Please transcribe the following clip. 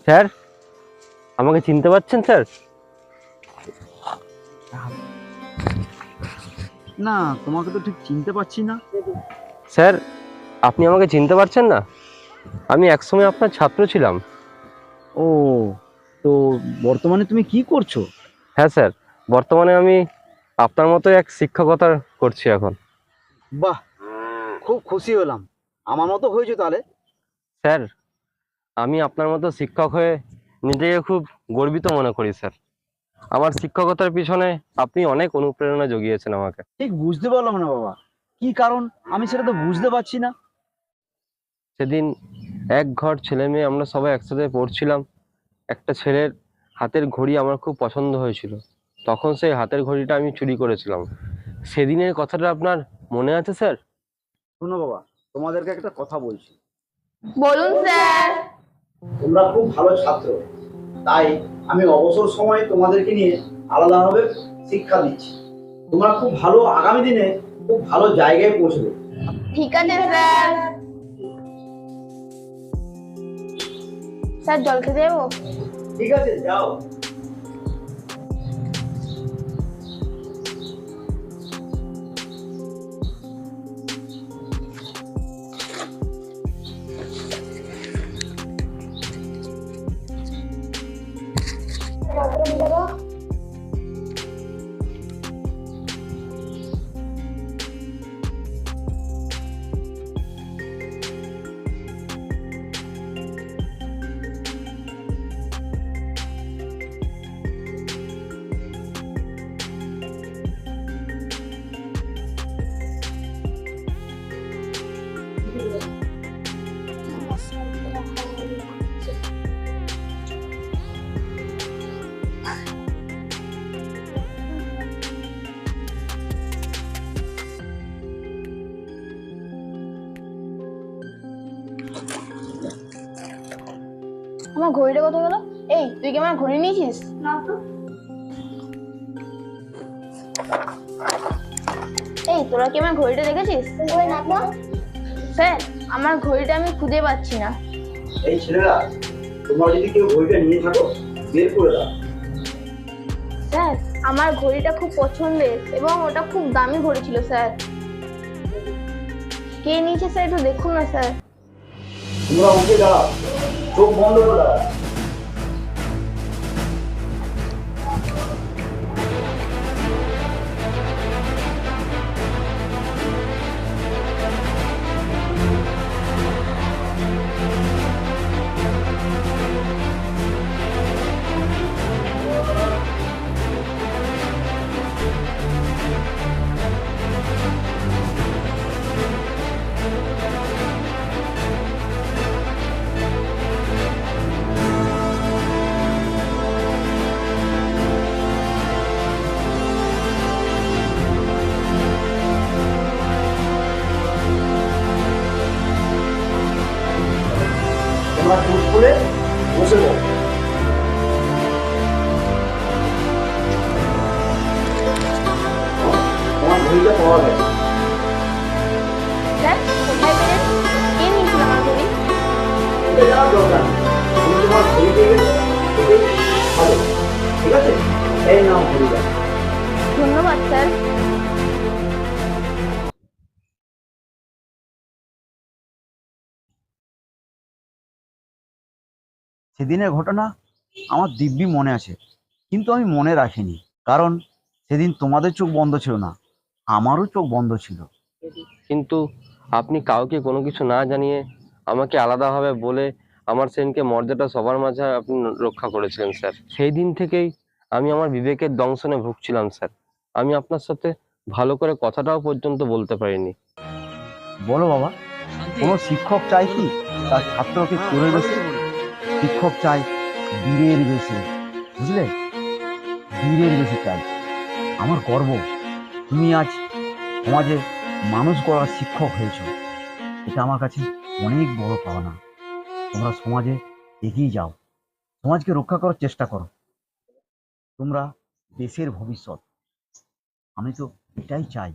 Sir, আমাকে চিনতে পারছেন স্যার? না, তোমাকে তো ঠিক চিনতে পারছি না। স্যার, আপনি আমাকে চিনতে পারছেন না? আমি একসময় আপনার ছাত্র ছিলাম। ও, তো বর্তমানে তুমি কি করছো? হ্যাঁ স্যার, বর্তমানে আমি আপনার মতো এক শিক্ষকতা করছি এখন। বাহ, খুব খুশি হলাম। আমার মতো হয়েছে তাহলে। স্যার, আমি আপনার মতো শিক্ষক হয়ে নিজেকে খুব গর্বিত মনে করি স্যার। আমার শিক্ষকতার পিছনে আপনি অনেক অনুপ্রেরণা জুগিয়েছেন আমাকে। ঠিক বুঝতে পারলাম না বাবা, কি কারণ আমি সেটা তো বুঝতে পারছি না। সেদিন এক ঘর ছেলে মেয়ে আমরা সবাই একসাথে পড়ছিলাম। একটা ছেলের হাতের ঘড়ি আমার খুব পছন্দ হয়েছিল। তখন সেই হাতের ঘড়িটা আমি চুরি করেছিলাম। সেদিনের কথাটা আপনার মনে আছে স্যার? শোনো বাবা, তোমাদেরকে একটা কথা বলছি। বলুন স্যার। তোমরা খুব ভালো ছাত্র, তাই আমি অবসর সময়ে তোমাদেরকে নিয়ে আলাদাভাবে শিক্ষা দিচ্ছি। তোমরা খুব ভালো, আগামী দিনে খুব ভালো জায়গায় পৌঁছবে। ঠিক আছে স্যার। স্যার জল খেতে যাবো? ঠিক আছে, যাও। আমার ঘড়িটা কোথায় গেল? এই, তুই কি আমার ঘড়ি নিয়েছিস? না তো। এই, তোরা কি আমার ঘড়িটা দেখেছিস? না তো। স্যার, আমার ঘড়িটা আমি খুঁজে পাচ্ছি না। এই ছেলেরা, তোমরা যদি কেউ ঘড়িটা নিয়ে থাকো, বের করে দাও। স্যার, আমার ঘড়িটা খুব পছন্দের এবং ওটা খুব দামি ঘড়ি ছিল স্যার। কে নিয়েছে স্যার, একটু দেখুন না স্যার। তোমরা উঠে দাঁড়াও, চোখ বন্ধ করে দাঁড়াও। তোমরা চুপ করে বসে যাও। তোমার ঘড়িটা পাওয়া গেছে। স্যার, কোথায় পেলেন? কে নিয়েছিল আমার ঘড়ি? উঠে যাওয়ার দরকার নেই। তুমি তোমার ঘড়ি পেয়ে গেছো, এটাই ভালো। ঠিক আছে, এই নাও ঘড়িটা। ধন্যবাদ স্যার। সেদিনের ঘটনা আমার দিব্যি মনে আছে, কিন্তু আমি মনে রাখিনি। কারণ সেদিন তোমাদের চোখ বন্ধ ছিল না, আমারও চোখ বন্ধ ছিল। কিন্তু আপনি কাউকে কোনো কিছু না জানিয়ে আমাকে আলাদাভাবে বলে আমার সেদিনকে মর্যাদা সবার মাঝে আপনি রক্ষা করেছিলেন স্যার। সেই দিন থেকেই আমি আমার বিবেকের দংশনে ভুগছিলাম স্যার। আমি আপনার সাথে ভালো করে কথাটাও পর্যন্ত বলতে পারিনি। বলো বাবা, কোনো শিক্ষক চায় কি তার ছাত্রকে চোরের বেশে? শিক্ষক চায় বীরের বেশে, বুঝলে? বীরের বেশে চাই। আমার গর্ব, তুমি আজ সমাজে মানুষ গড়ার শিক্ষক হয়েছ। এটা আমার কাছে অনেক বড় পাওনা। তোমরা সমাজে এগিয়ে যাও, সমাজকে রক্ষা করার চেষ্টা করো। তোমরা দেশের ভবিষ্যৎ। আমি তো এটাই চাই।